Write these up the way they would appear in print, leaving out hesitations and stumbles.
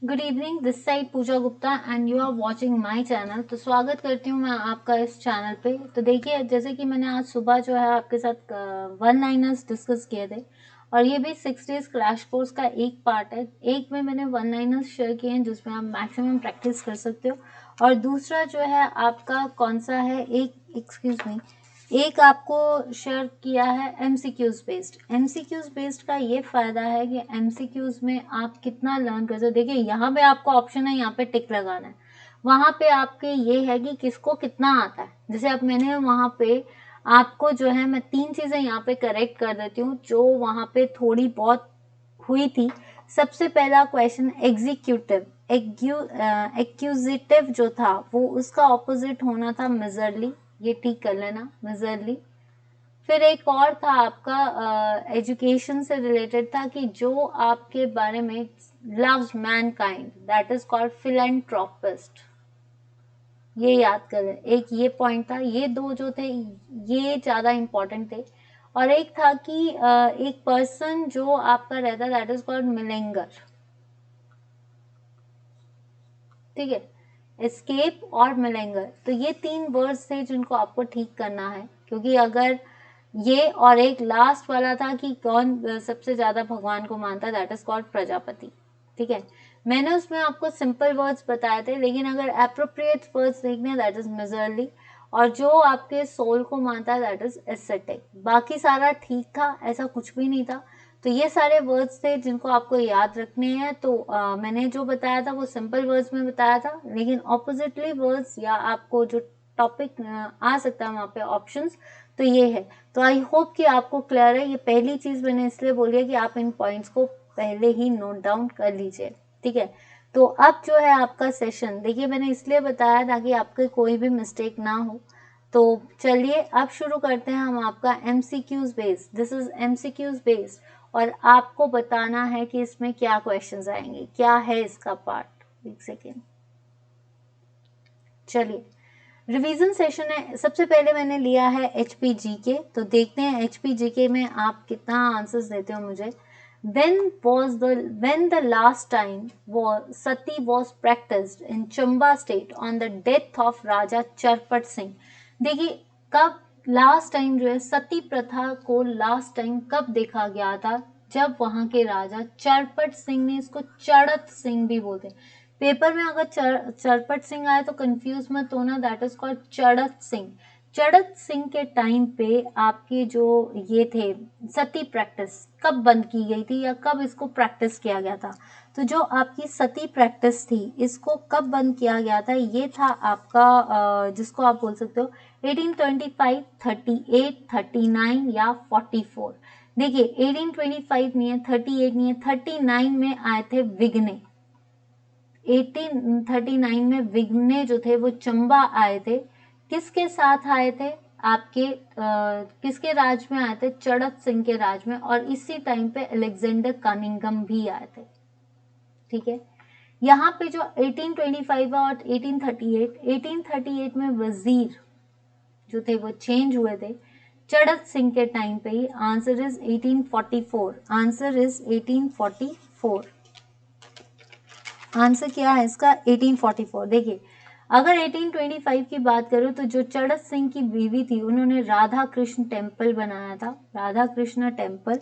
Good evening, this side Pooja Gupta and you are watching my channel. तो स्वागत करती हूँ मैं आपका इस चैनल पे। तो देखिए, जैसे कि मैंने आज सुबह जो है आपके साथ वन लाइनर्स डिस्कस किए थे और ये भी 6 डेज क्रैश कोर्स का एक पार्ट है। एक में मैंने वन लाइनर्स शेयर किए हैं जिसमें आप मैक्सिमम प्रैक्टिस कर सकते हो, और दूसरा जो है आपका कौन सा है, एक एक्सक्यूज मी, एक आपको शेयर किया है एमसीक्यूज बेस्ड। एमसीक्यूज बेस्ड का ये फायदा है कि एमसीक्यूज में आप कितना लर्न कर सकते हो। देखिए, यहाँ पे आपको ऑप्शन है, यहाँ पे टिक लगाना है। वहां पे आपके ये है कि किसको कितना आता है। जैसे अब मैंने वहां पे आपको जो है, मैं 3 चीजें यहाँ पे करेक्ट कर देती हूँ जो वहां पे थोड़ी बहुत हुई थी। सबसे पहला क्वेश्चन एग्जीक्यूटिव, एक्यूजिटिव जो था वो उसका ऑपोजिट होना था मेजरली, ये ठीक कर लेना, मेजरली। फिर एक और था आपका एजुकेशन से रिलेटेड था कि जो आपके बारे में loves mankind, that is called philanthropist. ये याद करें, एक ये पॉइंट था। ये दो जो थे ये ज्यादा इंपॉर्टेंट थे। और एक था कि एक पर्सन जो आपका रहता, दैट इज कॉल्ड मिलेंगर। ठीक है, एस्केप और मिलेंगर। तो ये 3 वर्ड्स थे जिनको आपको ठीक करना है, क्योंकि अगर ये और एक लास्ट वाला था कि कौन सबसे ज्यादा भगवान को मानता है, दैट इज कॉल्ड प्रजापति। ठीक है, मैंने उसमें आपको सिंपल वर्ड्स बताए थे, लेकिन अगर एप्रोप्रिएट वर्ड्स देखने हैं दैट इज मेजरली, और जो आपके सोल को मानता है दैट इज एस्थेटिक। बाकी सारा ठीक था, ऐसा कुछ भी नहीं था। तो ये सारे वर्ड्स थे जिनको आपको याद रखने हैं। तो मैंने जो बताया था वो सिंपल वर्ड्स में बताया था, लेकिन ऑपोजिटली वर्ड्स या आपको जो टॉपिक आ सकता है वहाँ पे ऑप्शंस, तो ये है। तो आई होप कि आपको क्लियर है। ये पहली चीज मैंने इसलिए बोली है कि आप इन पॉइंट्स को पहले ही नोट डाउन कर लीजिए। ठीक है, तो अब जो है आपका सेशन, देखिए मैंने इसलिए बताया ताकि आपके कोई भी मिस्टेक ना हो। तो चलिए अब शुरू करते हैं हम आपका MCQs based, this is MCQs based. और आपको बताना है कि इसमें क्या क्वेश्चंस आएंगे, क्या है इसका पार्ट। एक सेकेंड, चलिए रिवीजन सेशन है। सबसे पहले मैंने लिया है एचपीजी के, तो देखते हैं एचपीजी के में आप कितना आंसर्स देते हो मुझे। when the last time was sati was practiced in Chamba state on the death of Raja Charpat Singh। देखिए, कब लास्ट टाइम जो है सती प्रथा को लास्ट टाइम कब देखा गया था, जब वहां के राजा चरपट सिंह ने, इसको चड़त सिंह भी बोलते हैं। पेपर में अगर चरपट सिंह आए तो कंफ्यूज मत होना, that is called Charat Singh. Charat Singh के टाइम पे आपके जो ये थे, सती प्रैक्टिस कब बंद की गई थी या कब इसको प्रैक्टिस किया गया था। तो जो आपकी सती प्रैक्टिस थी इसको कब बंद किया गया था, ये था आपका जिसको आप बोल सकते हो 1825, 38, 39 या 44। देखिए 1825 नहीं है, 38 नहीं है, 39 में आए थे विघ्ने। 1839 में विघ्ने जो थे वो चंबा आए थे। किसके साथ आए थे, आपके किसके राज में आए थे, चड़त सिंह के राज में। और इसी टाइम पे अलेक्जेंडर कनिंगम भी आए थे। ठीक है, यहाँ पे जो 1825 और 1838 में वजीर जो थे वो चेंज हुए थे चड़त सिंह के टाइम पे ही। Answer is 1844, answer is 1844। Answer क्या है इसका, 1844। देखिए, अगर 1825 की बात करूं तो जो चड़त सिंह की बीवी थी उन्होंने राधा कृष्ण टेम्पल बनाया था, राधा कृष्ण टेम्पल।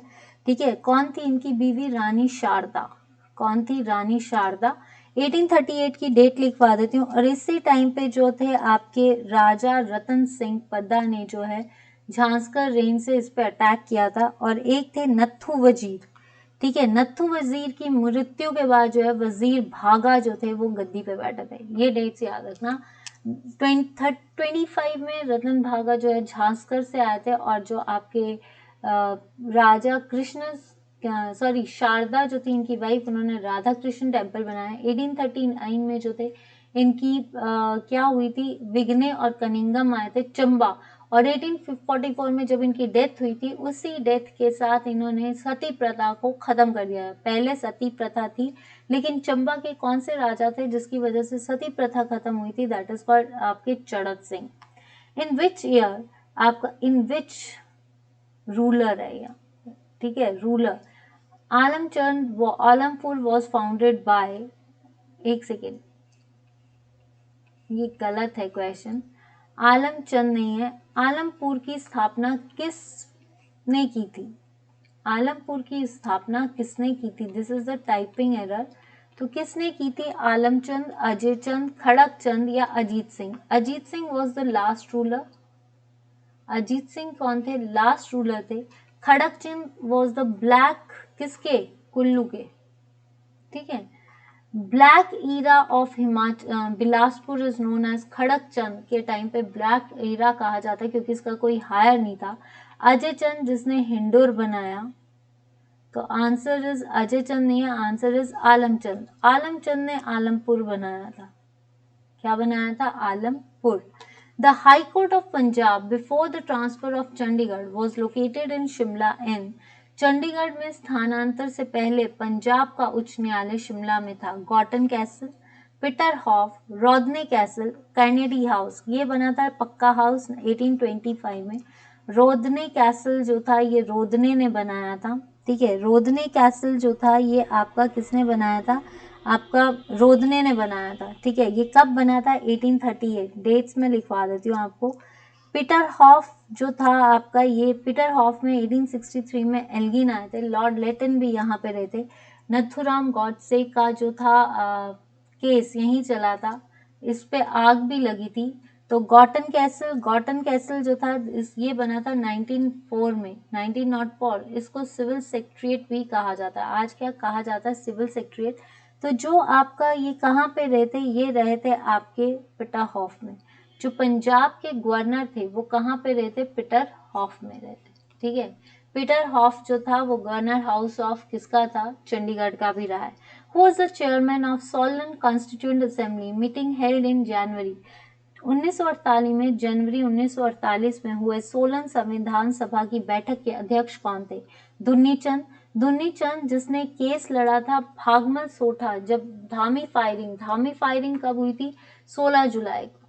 ठीक है, कौन थी इनकी बीवी, रानी शारदा। कौन थी, रानी शारदा। 1838 की डेट लिखवा देती हूँ। और इसी टाइम पे जो थे आपके राजा रतन सिंह पद्दा ने जो है झांसकर रेंज से इस पे अटैक किया था। और एक थे नत्थू वजीर। ठीक है, नत्थू वजीर की मृत्यु के बाद जो है वजीर भागा जो थे वो गद्दी पे बैठे थे। ये डेट्स याद रखना। 25 में रतन भागा जो है झांसकर से आए थे, और जो आपके राजा कृष्ण, सॉरी शारदा जो थी इनकी वाइफ, उन्होंने राधा कृष्ण टेम्पल बनाया। 1839 में जो थे इनकी क्या हुई थी, विघ्ने और कनिंगम आए थे चंबा। और 1844 में जब इनकी डेथ हुई थी, उसी डेथ के साथ इन्होंने सती प्रथा को खत्म कर दिया। पहले सती प्रथा थी, लेकिन चंबा के कौन से राजा थे जिसकी वजह से सती प्रथा खत्म हुई थी, दैट इज कॉल्ड आपके चड़त सिंह। इन विच ईयर, आपका इन विच रूलर है यहाँ। ठीक है, ruler Alamchand, Alampur was founded by एक सेकेंड, ये गलत है क्वेश्चन, आलमचंद नहीं है। आलमपुर की स्थापना किसने की थी? आलमपुर की स्थापना किसने की थी? This is the typing error. तो किसने की थी? आलमचंद, अजय चंद, खड़क चंद या Ajit Singh? Ajit Singh was the last ruler. Ajit Singh कौन थे? लास्ट रूलर थे। Khadak Chand was the black किसके? कुल्लू के। ठीक है, black era of Himachal Bilaspur is known as Khadak Chand के टाइम पे ब्लैक ईरा कहा जाता है क्योंकि इसका कोई हायर नहीं था। अजय चंद जिसने हिंडोर बनाया, तो आंसर इज अजय चंद नहीं है, आंसर इज आलमचंद। आलमचंद ने आलमपुर बनाया था। क्या बनाया था? Alampur. The high court of Punjab before the transfer of Chandigarh was located in Shimla in. Chandigarh में स्थानांतर से पहले पंजाब का उच्च न्यायालय शिमला में था। Gorton Castle, Peterhoff, Rothney Castle, Kennedy House. ये बना था पक्का हाउस 1825 में। रोदने कैसल जो था ये रोदने ने बनाया था। ठीक है, रोदने कैसल जो था ये आपका किसने बनाया था? आपका रोदने ने बनाया था। ठीक है, ये कब बना था? 1838। डेट्स में लिखवा देती हूँ आपको। पीटर हॉफ जो था आपका, ये पीटर हॉफ में 1863 में एल्गिन आए थे। लॉर्ड लेटन भी यहाँ पे रहे थे। नथुराम गॉडसे का जो था केस यहीं चला था, इस पे आग भी लगी थी। तो गॉटन कैसल जो था ये बना था 1904 में, 1904। इसको सिविल सेक्रेटरीट भी कहा जाता है। आज क्या कहा जाता है? Civil secretariat. तो जो आपका ये कहाँ पे रहते? ये रहते आपके पीटर हॉफ में। जो पंजाब के गवर्नर थे वो कहाँ पे रहते? पीटर हॉफ में रहते। ठीक है, पीटर हॉफ जो था वो गवर्नर हाउस ऑफ किसका था? चंडीगढ़ का भी रहा है। Who was the chairman of Solan constituent assembly meeting held in January 1948 में? जनवरी 1948 में हुए सोलन संविधान सभा की बैठक के अध्यक्ष कौन थे? दुन्नी चंद। दुन्नी चंद जिसने केस लड़ा था भागमल सोठा, जब धामी फायरिंग कब हुई थी? 16 जुलाई को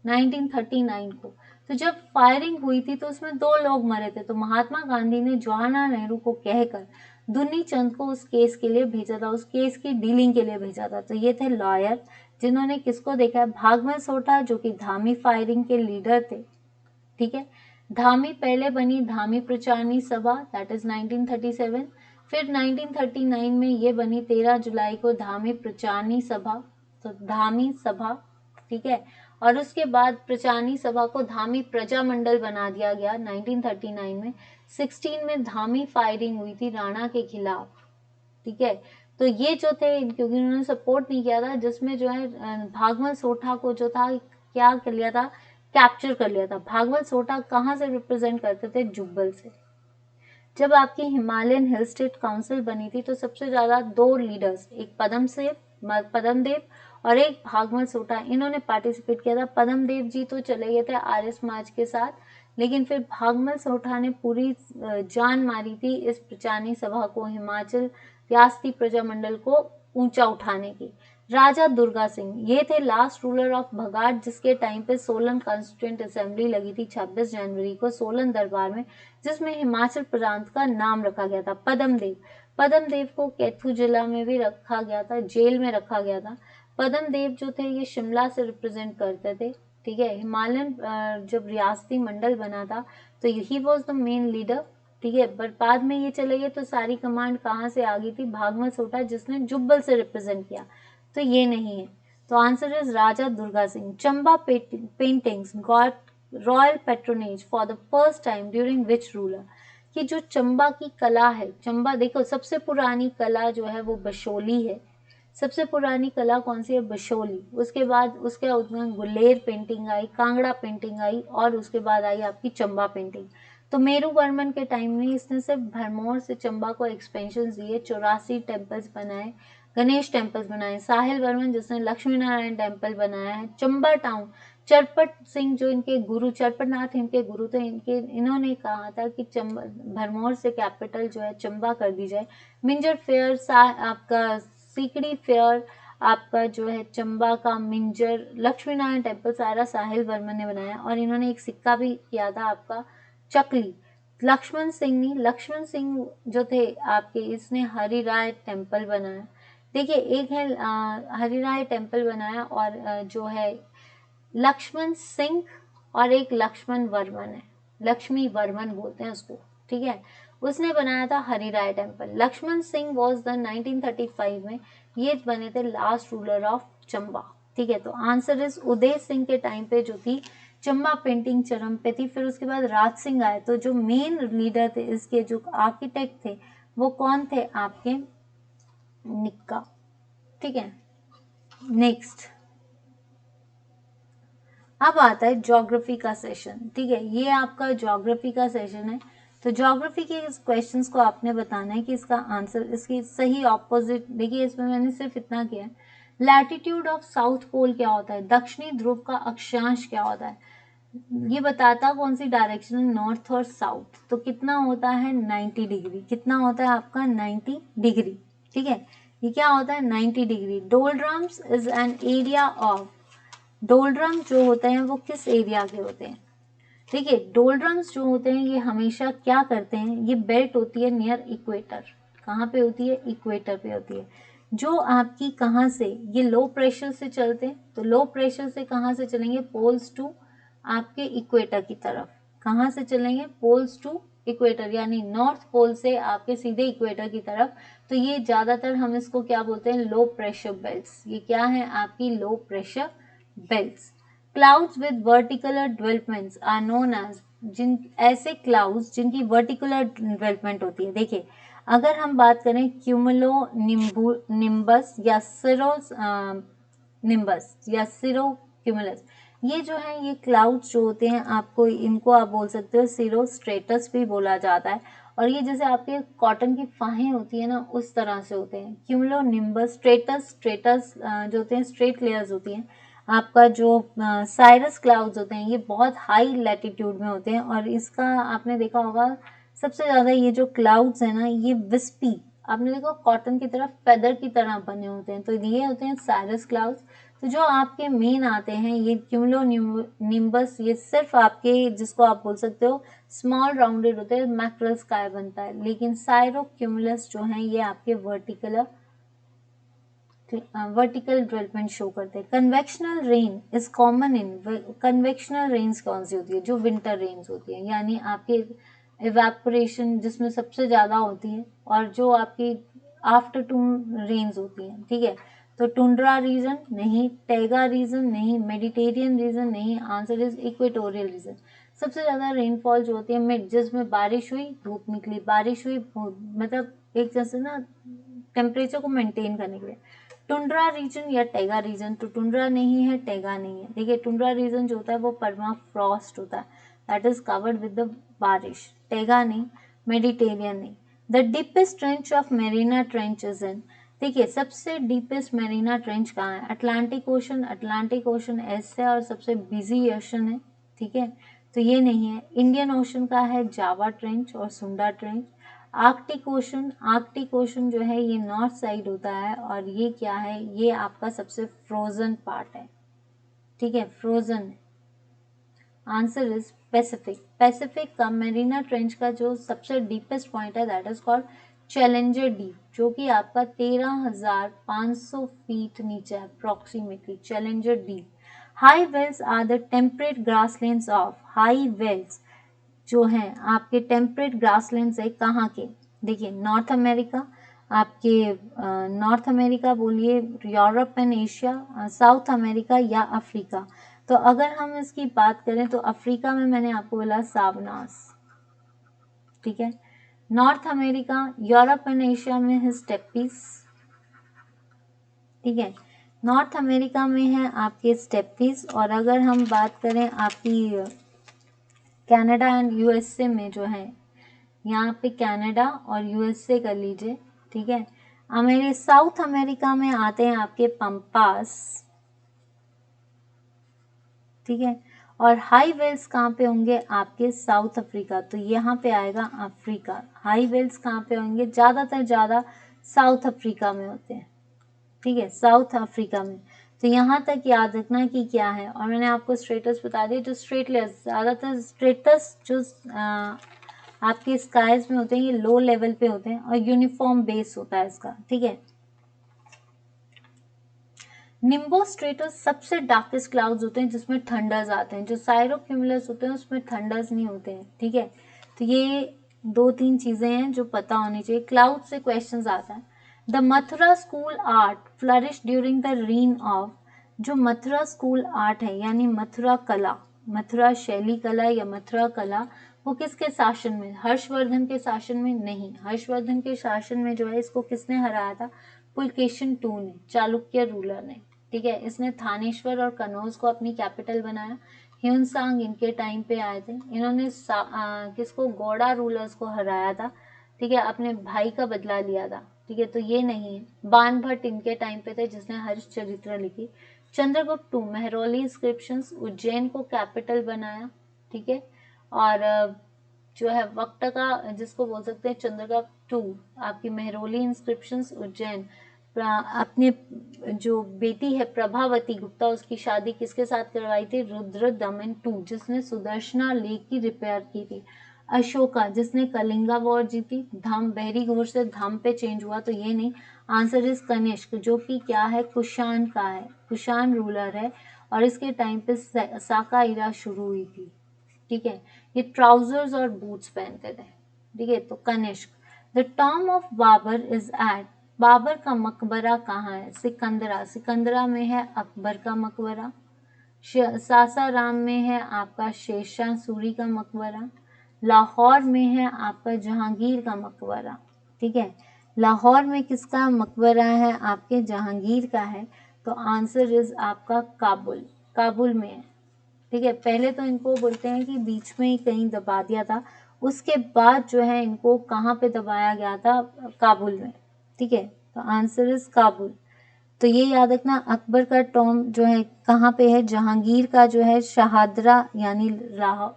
1939 को। तो जब फायरिंग हुई थी तो उसमें 2 लोग मरे थे। तो महात्मा गांधी ने जवाहरलाल नेहरू को कहकर दुन्नी चंद को उस केस के लिए भेजा था, उस केस की डीलिंग के लिए भेजा था। तो ये थे लॉयर जिन्होंने किसको देखा है? भागमल सोठा जो कि धामी फायरिंग के लीडर थे। ठीक है, धामी पहले बनी धामी प्रचारणी सभा, दैट इज 1937। फिर 1939 में ये बनी 13 जुलाई को धामी प्रचारणी सभा, तो धामी सभा। ठीक है, और उसके बाद प्रचारणी सभा को धामी प्रजामंडल बना दिया गया 1939 में। 16 में धामी फायरिंग हुई थी राणा के खिलाफ। ठीक है, तो ये जो थे क्योंकि उन्होंने सपोर्ट नहीं किया था, जिसमें जो है भागमल सोठा को जो था क्या कर लिया था? कैप्चर कर लिया था। भागवत सोठा कहाँ से रिप्रेजेंट करते थे? जुब्बल से। जब आपकी हिमालयन हिल स्टेट काउंसिल बनी थी तो सबसे ज्यादा 2 लीडर्स, एक पदम देव और एक भागवत सोठा, इन्होंने पार्टिसिपेट किया था। पदम देव जी तो चले गए थे आर्य समाज के साथ, लेकिन फिर भागमल सोठा ने पूरी जान मारी थी इस प्रचारणी सभा को, हिमाचल रियासती प्रजामंडल को ऊंचा उठाने की। राजा दुर्गा सिंह ये थे लास्ट रूलर ऑफ भगाड़, जिसके टाइम पे सोलन कॉन्स्टिट्यूएंट असेंबली लगी थी 26 जनवरी को सोलन दरबार में, जिसमें हिमाचल प्रांत का नाम रखा गया था पदम देव को कैथू जिला में भी रखा गया था, जेल में रखा गया था। पदम देव जो थे ये शिमला से रिप्रेजेंट करते थे। ठीक है, हिमालयन जब रियासती मंडल बना था तो he was the main leader. ठीक है, पर बाद में ये चले गए तो सारी कमांड कहाँ से आ गई थी? भागमल सोठा जिसने जुब्बल से रिप्रेजेंट किया, तो ये नहीं है। तो answer is Raja Durga Singh. Chamba paintings got royal patronage for the first time during which ruler? कि जो चंबा की कला है, चंबा देखो सबसे पुरानी कला जो है वो बशोली है। सबसे पुरानी कला कौन सी है? बशोली। उसके बाद उसके उसमें Guler painting I, Kangra painting I और उसके बाद आई आपकी चंबा पेंटिंग। तो मेरू वर्मन के टाइम में इसने सिर्फ भरमौर से चंबा को एक्सपेंशन दिए, 84 टेम्पल्स बनाए, गणेश टेम्पल्स बनाए। साहिल वर्मन जिसने लक्ष्मी नारायण टेम्पल बनाया है। चंबा टाउन, चरपट सिंह जो इनके गुरु, चरपट नाथ इनके गुरु थे, इन्होंने कहा था कि चंबा भरमौर से कैपिटल जो है चंबा कर दी जाए। मिंजर फेयर आपका सीकड़ी फेयर, आपका जो है चंबा का मिंजर, लक्ष्मी नारायण टेम्पल सारा साहिल वर्मन ने बनाया। और इन्होंने एक सिक्का भी किया था आपका चकली। लक्ष्मण सिंह जो थे आपके, इसने हरि राय टेम्पल बनाया। देखिए एक है हरिराय टेम्पल बनाया और जो है लक्ष्मण सिंह और एक लक्ष्मण वर्मन है, लक्ष्मी वर्मन बोलते हैं उसको, ठीक है, उसने बनाया था Harirai temple. Lakshman Singh was the 1935 में ये बने थे लास्ट रूलर ऑफ चंबा, ठीक है। तो आंसर इज उदय सिंह के टाइम पे जो थी चंबा पेंटिंग चरम पे थी। फिर उसके बाद राज सिंह आए, तो जो मेन लीडर थे इसके, जो आर्किटेक्ट थे वो कौन थे आपके, निक्का, ठीक है। नेक्स्ट अब आता है ज्योग्राफी का सेशन, ठीक है, ये आपका ज्योग्राफी का सेशन है। तो ज्योग्राफी के इस क्वेश्चंस को आपने बताना है कि इसका आंसर, इसकी सही ऑपोजिट, देखिए इसमें मैंने सिर्फ इतना किया है। लैटिट्यूड ऑफ साउथ पोल क्या होता है, दक्षिणी ध्रुव का अक्षांश क्या होता है, ये बताता कौन सी डायरेक्शन है, नॉर्थ और साउथ। तो कितना होता है 90 डिग्री, कितना होता है आपका 90 डिग्री, ठीक है, ये क्या होता है 90 degree. डोलड्रम्स is an area of, doldrum जो होते हैं वो किस एरिया के होते हैं, देखिए डोलड्रम्स जो होते हैं ये हमेशा क्या करते हैं, ये बेल्ट होती है नियर इक्वेटर, कहाँ पे होती है, इक्वेटर पे होती है, जो आपकी कहाँ से, ये लो प्रेशर से चलते हैं, तो लो प्रेशर से कहाँ से चलेंगे, पोल्स टू आपके इक्वेटर की तरफ, कहाँ से चलेंगे, पोल्स टू इक्वेटर, यानी नॉर्थ पोल से आपके सीधे इक्वेटर की तरफ। तो ये ज्यादातर हम इसको क्या बोलते हैं, लो प्रेशर बेल्ट्स, ये क्या है आपकी low pressure belts. Clouds with vertical developments are known as, जिन ऐसे क्लाउड्स जिनकी वर्टिकुलर डेवलपमेंट होती है, देखिए अगर हम बात करें क्यूमुलो निम्बस या सिरो निम्बस या सिरो क्यूमुलस, ये जो है ये क्लाउड्स जो होते हैं आपको, इनको आप बोल सकते हो सिरो स्ट्रेटस भी बोला जाता है। और ये जैसे आपके कॉटन की फाहें होती है ना उस तरह से होते हैं। क्यूमुलो निम्बस, स्ट्रेटस, स्ट्रेटस जो होते हैं स्ट्रेट लेयर्स होती हैं। आपका जो साइरस क्लाउड्स होते हैं ये बहुत हाई लैटिट्यूड में होते हैं, और इसका आपने देखा होगा सबसे ज्यादा ये जो क्लाउड्स है ना ये विस्पी, आपने देखा कॉटन की तरफ फेदर की तरह बने होते हैं, तो ये होते हैं साइरस क्लाउड्स। तो जो आपके मेन आते हैं ये क्यूमुलो निम्बस, ये सिर्फ आपके जिसको आप बोल सकते हो स्मॉल राउंडेड होते हैं, मैक्रल स्काई बनता है, लेकिन साइरो क्यूमुलस जो है ये आपके वर्टिकल डेवलपमेंट शो करते हैं। Convectional rain is common in, convectional rains कौन सी होती है, जो विंटर रेन्स होती है, यानी आपके इवेपोरेशन जिसमें सबसे ज्यादा होती है, और जो आपकी आफ्टर टून रेन्स होती हैं, ठीक है। तो टुंड्रा रीजन नहीं, टैगा रीजन नहीं, मेडिटेरियन रीजन नहीं, आंसर इज इक्वेटोरियल रीजन। सबसे ज्यादा रेनफॉल जो होती है मिड, जिसमें बारिश हुई धूप निकली, बारिश हुई मतलब एक जैसे ना टेम्परेचर को मेंटेन करने के लिए। टुंड्रा रीजन या टैगा रीजन, तो टुंड्रा नहीं है, टैगा नहीं है। देखिए टुंड्रा रीजन जो होता है वो पर्मा फ्रॉस्ट होता है, that is covered with the बारिश, टैगा नहीं, मेडिटेरियन नहीं। The deepest trench of Mirena trench is in, देखिए सबसे डीपेस्ट मेरीना ट्रेंच कहाँ है, अटलांटिक ओशन, अटलांटिक ओशन ऐसे और सबसे बिजी ओशन है, ठीक है, तो ये नहीं है। इंडियन ओशन का है जावा ट्रेंच और सुंडा trench. Arctic ocean, Arctic ocean जो है ये नॉर्थ साइड होता है, और ये क्या है, ये आपका सबसे फ्रोजन पार्ट है, ठीक है, frozen. Answer is Pacific, Pacific का मेरीना ट्रेंच का जो सबसे डीपेस्ट पॉइंट है that is called Challenger deep, जो कि आपका 13,500 फीट नीचे है approximately, Challenger deep. High velds are the temperate grasslands of, high velds जो हैं आपके टेम्परेट ग्रासलैंड्स है कहाँ के, देखिए नॉर्थ अमेरिका, आपके नॉर्थ अमेरिका बोलिए, Europe and Asia, South America या अफ्रीका। तो अगर हम इसकी बात करें तो अफ्रीका में मैंने आपको बोला सावनास, ठीक है। North America, Europe and Asia में है स्टेपीज, ठीक है, नॉर्थ अमेरिका में है आपके स्टेपीज। और अगर हम बात करें आपकी कनाडा एंड यूएसए में जो है, यहाँ पे कनाडा और यूएसए कर लीजिए, ठीक है। साउथ अमेरिका में आते हैं आपके पंपास, ठीक है। और हाई वेल्स कहाँ पे होंगे आपके साउथ अफ्रीका, तो यहाँ पे आएगा अफ्रीका। हाई वेल्स कहाँ पे होंगे, ज्यादातर ज्यादा साउथ अफ्रीका में होते हैं, ठीक है, साउथ अफ्रीका में। तो यहाँ तक याद रखना कि क्या है। और मैंने आपको स्ट्रेटस बता दिया, जो स्ट्रेटलेस, ज्यादातर स्ट्रेटस जो आपके स्काइज में होते हैं ये लो लेवल पे होते हैं, और यूनिफॉर्म बेस होता है इसका, ठीक है। निम्बोस्ट्रेटस सबसे डार्केस्ट क्लाउड्स होते हैं जिसमें थंडर्स आते हैं, जो साइरोक्यूमुलस होते हैं उसमें थंडर्स नहीं होते हैं, ठीक है। तो ये 2-3 चीजें हैं जो पता होनी चाहिए। क्लाउड से क्वेश्चंस आता है। The Mathura school art flourish during the reign of, जो मथुरा स्कूल आर्ट है यानी मथुरा कला, मथुरा शैली कला या मथुरा कला, वो किसके शासन में? हर्षवर्धन के शासन में नहीं। हर्षवर्धन के शासन में जो है इसको किसने हराया था? पुलकेशिन II ने, चालुक्य रूलर ने, ठीक है। इसने थानेश्वर और कनौज को अपनी कैपिटल बनाया। ह्यूनसांग इनके टाइम पे आए थे। इन्होंने किसको? गौड़ा रूलर्स को हराया था, ठीक है, अपने भाई का बदला लिया था, ठीक है। तो ये नहीं है। बाण भट्ट इनके टाइम पे थे जिसने हरिश्चरित्र लिखी। चंद्रगुप्त II मेहरौली इंस्क्रिप्शंस, उज्जैन को कैपिटल बनाया, ठीक है। और जो है वक्त का जिसको बोल सकते हैं चंद्रगुप्त II, आपकी मेहरौली इंस्क्रिप्शंस उज्जैन, अपने जो बेटी है प्रभावती गुप्ता उसकी शादी किसके साथ करवाई थी? रुद्रदमन II, जिसने सुदर्शना लेक की रिपेयर की थी। अशोका जिसने कलिंगा वॉर जीती। धम, बहरी घोर से धम पे चेंज हुआ, तो ये नहीं। आंसर इज कनिष्क, जो कि क्या है? कुषाण का है, कुषाण रूलर है और इसके टाइम पे साका इरा शुरू हुई थी, ठीक है। ये ट्राउजर्स और बूट्स पहनते थे, ठीक है। तो Kanishka. The tomb of Babur is at, Babur का मकबरा कहाँ है? सिकंदरा, सिकंदरा में है अकबर का मकबरा। सासाराम में है आपका शेरशाह सूरी का मकबरा। लाहौर में है आपका जहांगीर का मकबरा, ठीक है। लाहौर में किसका मकबरा है? आपके जहांगीर का है। तो आंसर इज आपका काबुल, काबुल में है, ठीक है। पहले तो इनको बोलते हैं कि बीच में ही कहीं दबा दिया था, उसके बाद जो है इनको कहाँ पे दबाया गया था? काबुल में, ठीक है। तो आंसर इज काबुल। तो ये याद रखना, अकबर का टॉम जो है कहाँ पे है? जहांगीर का जो है शहादरा यानी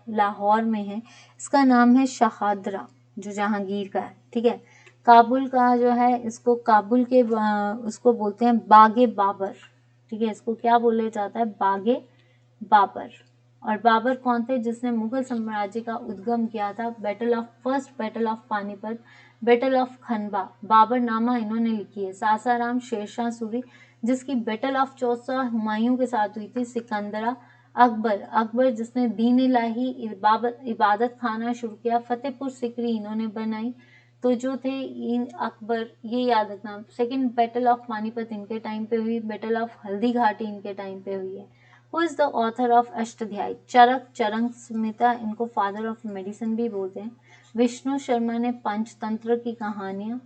लाहौर में है, इसका नाम है शहादरा जो जहांगीर का है, ठीक है। काबुल का जो है इसको काबुल के उसको बोलते हैं बागे बाबर, ठीक है। इसको क्या बोले जाता है? बागे बाबर। और बाबर कौन थे? जिसने मुगल साम्राज्य का उद्गम किया था। First battle of Panipat, battle of Khanwa, Baburnama इन्होंने लिखी है। सासाराम शेरशाह सूरी, जिसकी बैटल ऑफ चौसा हुमायूं के साथ हुई थी। सिकंदरा, अकबर, अकबर जिसने दीन इलाही इबादत खाना शुरू किया। फतेहपुर सिकरी इन्होंने बनाई। तो जो थे इन अकबर, ये याद रखना। सेकेंड बैटल ऑफ पानीपत इनके टाइम पे हुई। बैटल ऑफ हल्दी घाटी इनके टाइम पे हुई है। Who is the author of Ashtadhyayi? Charak, Charak Samhita, इनको फादर ऑफ मेडिसिन भी बोलते हैं। विष्णु शर्मा ने पंचतंत्र की कहानियां।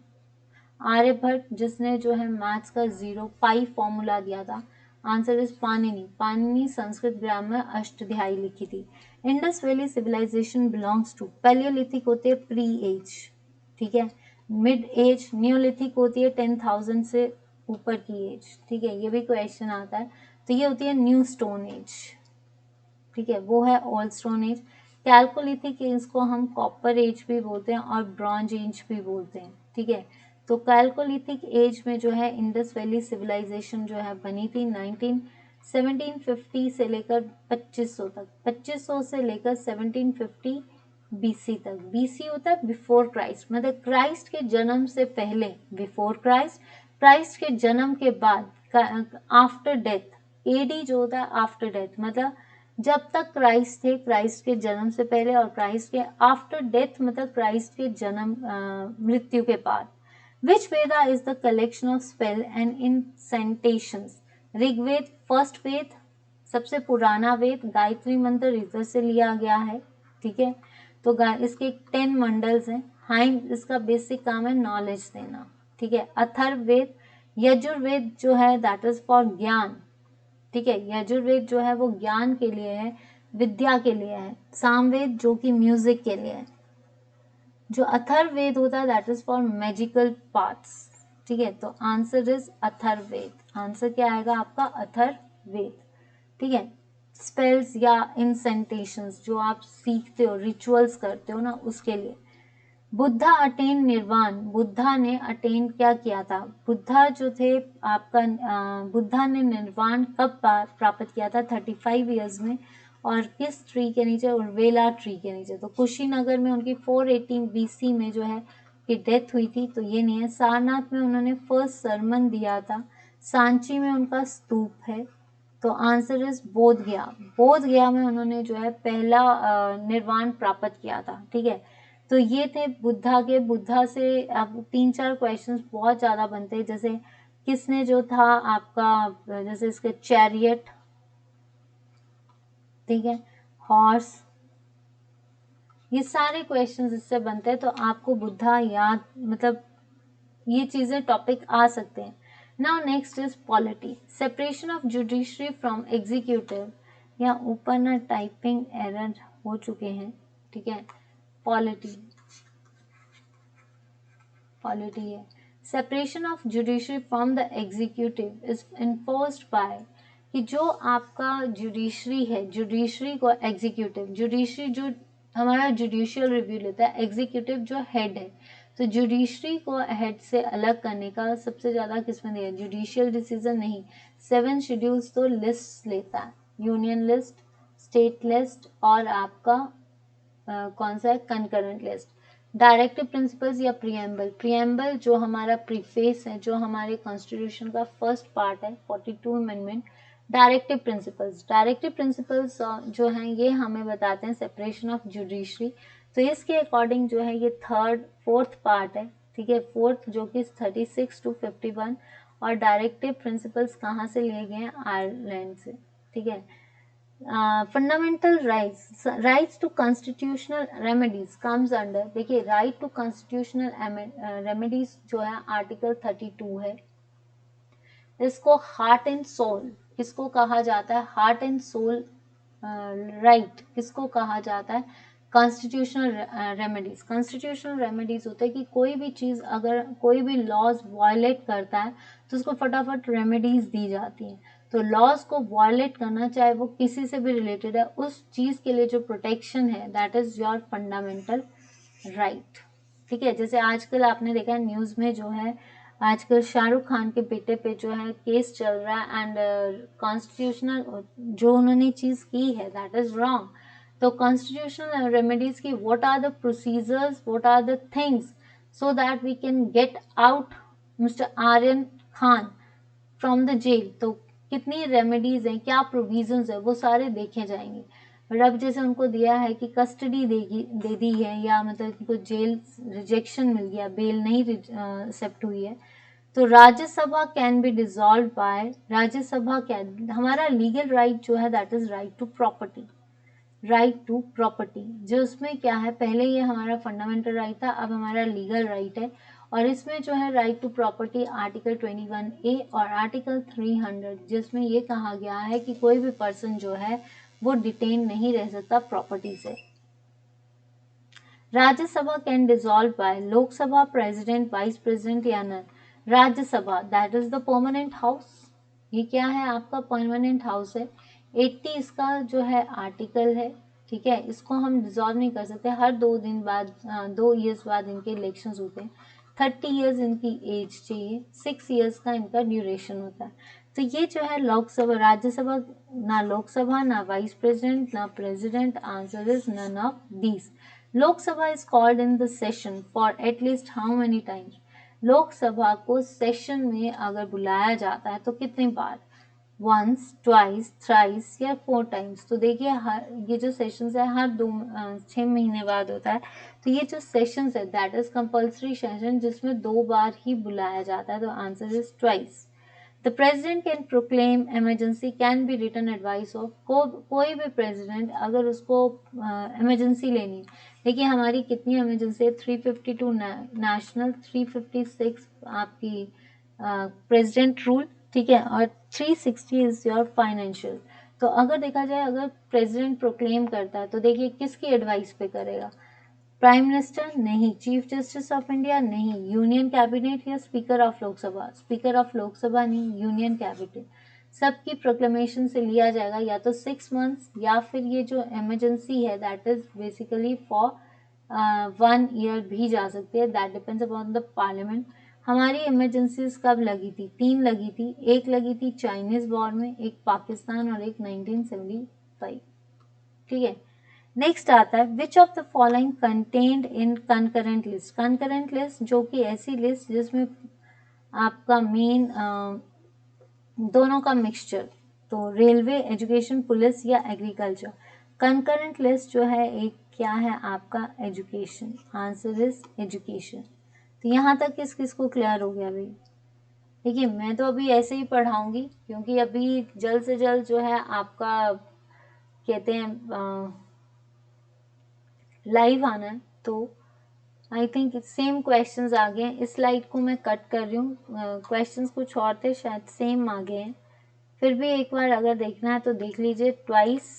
आर्यभट्ट जिसने जो है मैथ्स का 0 पाई फॉर्मूला दिया था। Answer is Panini, Panini Sanskrit grammar Ashtadhyayi लिखी थी। Indus valley civilization belongs to, paleolithic होते हैं प्री एज, ठीक है। मिड एज, न्यूलिथिक होती है 10,000 से ऊपर की एज, ठीक है। ये भी क्वेश्चन आता है। तो ये होती है न्यू स्टोन एज, ठीक है, वो है ओल्ड स्टोन एज। कैलकोलिथिक इसको हम कॉपर एज भी बोलते हैं और ब्रॉन्ज एज भी बोलते हैं, ठीक है। तो कैलकोलिथिक एज में जो है इंडस वैली सिविलाइजेशन जो है बनी थी 1750 से लेकर 2500 तक, 2500 से लेकर 1750 बीसी तक। बीसी होता है बिफोर क्राइस्ट, मतलब क्राइस्ट के जन्म से पहले, बिफोर क्राइस्ट, क्राइस्ट के जन्म के बाद, आफ्टर डेथ। एडी जो होता है आफ्टर डेथ, मतलब जब तक क्राइस्ट थे, क्राइस्ट के जन्म से पहले, और क्राइस्ट के आफ्टर डेथ मतलब क्राइस्ट के जन्म मृत्यु के बाद। Which Veda is the collection of spell and incantations? Rigveda first Veda, सबसे पुराना वेद। गायत्री मंत्र इधर से लिया गया है, ठीक है। तो इसके 10 मंडल्स हैं। हाइम इसका बेसिक काम है नॉलेज देना, ठीक है। अथर्ववेद, यजुर्वेद जो है दैट इज फॉर ज्ञान, ठीक है। यजुर्वेद जो है वो ज्ञान के लिए है, विद्या के लिए है। सामवेद जो कि म्यूजिक के लिए है। जो अथर्ववेद होता है that is for magical parts, ठीक है। तो आंसर इज अथर्ववेद। आंसर क्या आएगा आपका? अथर्ववेद, ठीक है। स्पेल्स या इंसेंटेशंस जो आप सीखते हो, रिचुअल्स करते हो ना, उसके लिए। बुद्धा अटेन निर्वाण, बुद्धा ने अटेन क्या किया था? बुद्धा जो थे आपका बुद्धा ने निर्वाण कब प्राप्त किया था? 35 ईयर्स में। और किस ट्री के नीचे? उर्वेला ट्री के नीचे। तो कुशीनगर में उनकी 418 बीसी में जो है कि डेथ हुई थी, तो ये नहीं है। सारनाथ में उन्होंने फर्स्ट सरमन दिया था सांची में उनका स्तूप है। तो आंसर इज बोध गया। बोध गया में उन्होंने जो है पहला निर्वाण प्राप्त किया था। ठीक है, तो ये थे बुद्धा के। बुद्धा से अब 3-4 क्वेश्चंस बहुत ज़्यादा बनते हैं, जैसे किसने जो था आपका, जैसे इसके चैरियट, ठीक है, हॉर्स, ये सारे क्वेश्चंस इससे बनते हैं। तो आपको बुद्धा याद, मतलब ये चीज़ें टॉपिक आ सकते हैं। Now next is polity, separation of judiciary from executive. या ऊपर ना टाइपिंग एरर हो चुके हैं। ठीक है, पॉलिटी है, separation of judiciary from the executive is enforced by, कि जो आपका जुडिशरी है, जुडिशरी को एग्जीक्यूटिव, जुडिशरी जो हमारा जुडिशियल रिव्यू लेता है, एग्जीक्यूटिव जो हेड है, तो जुडिशरी को हेड से अलग करने का सबसे ज़्यादा किसमें दिया, जुडिशियल डिसीजन नहीं, 7 शेड्यूल्स तो लिस्ट लेता है, यूनियन लिस्ट, स्टेट लिस्ट और आपका कौन सा है, कंकरेंट लिस्ट। डायरेक्टिव प्रिंसिपल्स या प्रियम्बल, प्रियम्बल जो हमारा प्रीफेस है, जो हमारे कॉन्स्टिट्यूशन का फर्स्ट पार्ट है, 42 अमेंडमेंट। डायरेक्टिव प्रिंसिपल्स जो हैं ये हमें बताते हैं सेपरेशन ऑफ जुडिशरी। तो इसके अकॉर्डिंग जो है ये फोर्थ पार्ट है। ठीक है, फोर्थ जो कि 36 to 51। और डायरेक्टिव प्रिंसिपल्स कहाँ से लिए गए हैं, आयरलैंड से। ठीक है, fundamental rights to constitutional remedies comes under, देखिए राइट टू कॉन्स्टिट्यूशनल रेमेडीज जो है आर्टिकल 32 है। इसको हार्ट एंड सोल किसको कहा जाता है, हार्ट एंड सोल राइट किसको कहा जाता है, कॉन्स्टिट्यूशनल रेमेडीज। कॉन्स्टिट्यूशनल रेमेडीज होते हैं कि कोई भी चीज़, अगर कोई भी लॉज वायलेट करता है तो उसको फटाफट रेमेडीज दी जाती हैं। तो लॉज को वायलेट करना, चाहे वो किसी से भी रिलेटेड है, उस चीज़ के लिए जो प्रोटेक्शन है that is your fundamental right. ठीक है, जैसे आजकल आपने देखा है न्यूज़ में जो है, आजकल शाहरुख खान के बेटे पे जो है केस चल रहा है, एंड कॉन्स्टिट्यूशनल जो उन्होंने चीज़ की है दैट इज रॉन्ग। तो कॉन्स्टिट्यूशनल रेमेडीज की what are the procedures, what are the things so that we can get out mister Aryan Khan from the jail. तो कितनी रेमेडीज हैं, क्या प्रोविजंस है, वो सारे देखे जाएंगे। और अब जैसे उनको दिया है कि कस्टडी दे दी है, या मतलब उनको जेल रिजेक्शन मिल गया, बेल नहीं एक्सेप्ट हुई है, तो Rajya Sabha can be dissolve by, Rajya Sabha क्या, हमारा लीगल राइट जो है that is right to property, right to property, जो उसमें क्या है, पहले ये हमारा फंडामेंटल राइट था, अब हमारा लीगल राइट है। और इसमें जो है right to property article 21A और आर्टिकल 300, जिसमें ये कहा गया है कि कोई भी पर्सन जो है वो डिटेन नहीं रह सकता प्रॉपर्टी से। Rajya Sabha can dissolve by Lok Sabha, president, vice president या none. Rajya Sabha that is the permanent house, ये क्या है आपका परमानेंट हाउस है। 80 इसका जो है आर्टिकल है। ठीक है, इसको हम डिसॉल्व नहीं कर सकते, हर 2 दिन बाद 2 ईयर्स बाद इनके इलेक्शंस होते हैं। 30 ईयर्स इनकी एज चाहिए, 6 ईयर्स का इनका ड्यूरेशन होता है। तो ये जो है लोकसभा, राज्यसभा, ना लोकसभा, ना वाइस प्रेसिडेंट, ना president, answer is none of these. Lok Sabha is called in the session for at least how many times, Lok Sabha को सेशन में अगर बुलाया जाता है तो कितनी बार, वंस, ट्वाइस, थ्राइस या 4 टाइम्स। तो देखिए ये जो सेशंस है हर 6 महीने बाद होता है। तो ये जो सेशंस है दैट इज कंपल्सरी सेशन, जिसमें 2 बार ही बुलाया जाता है, तो answer is twice. The president can proclaim emergency can be written advice of, कोई भी प्रेसिडेंट अगर उसको इमरजेंसी लेनी, देखिए हमारी कितनी इमरजेंसी है, 352 नेशनल, 356 आपकी प्रेसिडेंट रूल, ठीक है, और 360 इज योर फाइनेंशियल। तो अगर देखा जाए, अगर प्रेसिडेंट प्रोक्लेम करता है तो देखिए किसकी एडवाइस पे करेगा, प्राइम मिनिस्टर नहीं, चीफ जस्टिस ऑफ इंडिया नहीं, यूनियन कैबिनेट या speaker of Lok Sabha, speaker of Lok Sabha नहीं, यूनियन कैबिनेट। सबकी प्रोक्लेमेशन से लिया जाएगा या तो 6 मंथ्स, या फिर ये जो इमरजेंसी है that is basically for 1 year भी जा सकती है, that depends upon the parliament. हमारी इमरजेंसीज कब लगी थी, 3 लगी थी, एक लगी थी चाइनीज वॉर में, एक पाकिस्तान और एक 1975। ठीक है, नेक्स्ट आता है विच of the following contained in concurrent list. Concurrent list जो कि ऐसी लिस्ट जिसमें आपका मेन दोनों का मिक्सचर, तो रेलवे, एजुकेशन, पुलिस या एग्रीकल्चर। कंकरेंट लिस्ट जो है एक क्या है आपका, एजुकेशन। Answer is education. तो यहाँ तक किस किस को क्लियर हो गया भाई? देखिए मैं तो अभी ऐसे ही पढ़ाऊंगी क्योंकि अभी जल्द से जल्द जो है आपका कहते हैं लाइव आना है, तो आई थिंक सेम क्वेश्चंस आ गए हैं। इस स्लाइड को मैं कट कर रही हूँ, क्वेश्चंस कुछ और थे शायद सेम आ गए हैं, फिर भी एक बार अगर देखना है तो देख लीजिए। ट्वाइस